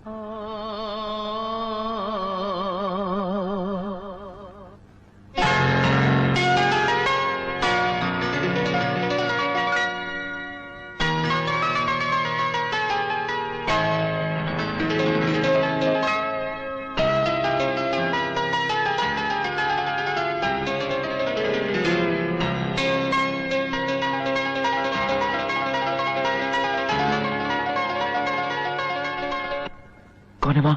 कौन है माँ?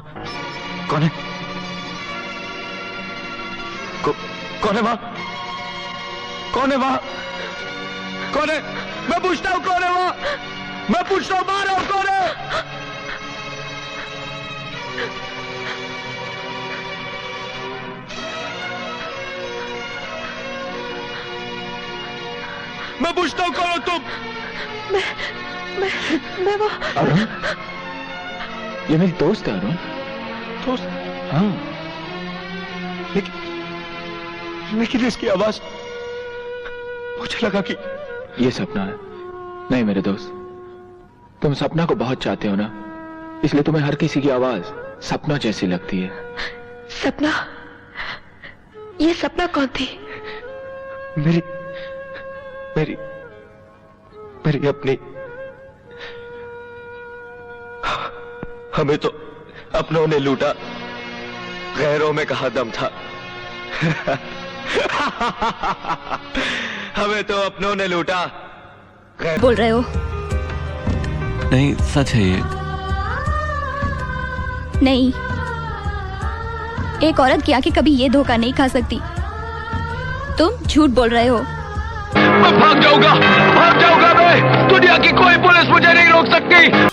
कौन है? कौन है माँ? कौन है माँ? कौन है? मैं पूछता हूँ कौन है माँ? मैं पूछता हूँ माँ रहा हूँ कौन है? मैं पूछता हूँ कौन हो तुम? मैं वो अरुण, ये मेरी दोस्त है अरुण। दोस्त? हाँ। लेकिन इसकी आवाज, मुझे लगा कि ये सपना है। नहीं मेरे दोस्त, तुम सपना को बहुत चाहते हो ना, इसलिए तुम्हें हर किसी की आवाज सपना जैसी लगती है। सपना? ये सपना कौन थी? मेरी मेरी मेरी अपनी। हमें तो अपनों ने लूटा, गैरों में कहाँ दम था। हमें तो अपनों ने लूटा। बोल रहे हो? नहीं, सच है ये। नहीं, एक औरत की आंखें कभी ये धोखा नहीं खा सकती। तुम झूठ बोल रहे हो। मैं भाग जाऊंगा मैं। दुनिया की कोई पुलिस मुझे नहीं रोक सकती।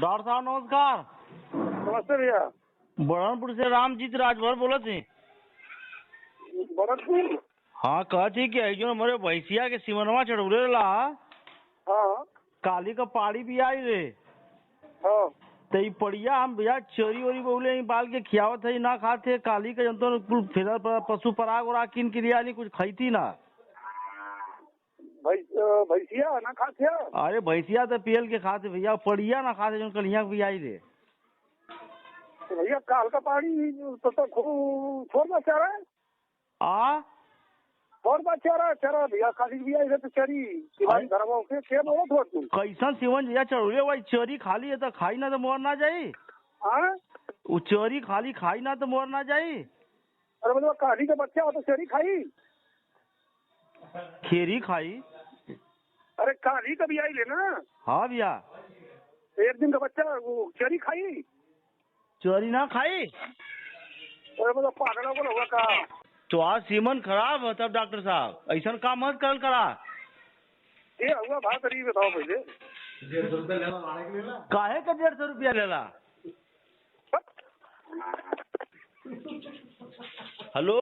डॉक्टर साहब नमस्कार। नमस्ते भैया। बरहनपुर से रामजीत राजभर बोला थे। बरहनपुर? हाँ, कहा थी कि जो हमारे भैंसिया के सिमनवा चढ़ौले ला। हाँ काली का पाड़ी भी आई रे। हाँ। तो ये पड़िया हम भैया चोरी वोरी बोले बाल के खियावत है ना खाते। काली का जंतु कुल फिर पशु पराग और किन के लिए कुछ खाई ना। भैंसिया ना खाते? अरे भैंसिया तो पीएल के खाते भैया, पड़िया ना खाते जो कलिया भी आई रे। तो भैया काल का पानी तो छोड़ना चाह रहा है। छोड़ना चाह रहा भैया। काली भी आई है तो चरी दिवाली धरवा के क्या बोलो थोड़ तुम? कैसन सिवन भैया चढ़ौले वही चोरी खाली है तो खाई ना तो मोर ना जाये। हाँ, वो चोरी खाली खाई ना तो मोर ना जाये। अरे मतलब काली का बच्चा हो तो चरी खाई? खेरी खाई। अरे काली का भी आई ले ना। हाँ भैया। एक दिन का बच्चा वो चरी खाई? चोरी ना खाई। अरे मतलब पागल को होगा का? तो आज सीमन खराब है तब डॉक्टर साहब ऐसा काम मत कल करा। ये हुआ भाव करीब बताओ पहले। 150 रुपया लेला काहे का 150 रुपया लेला? हेलो।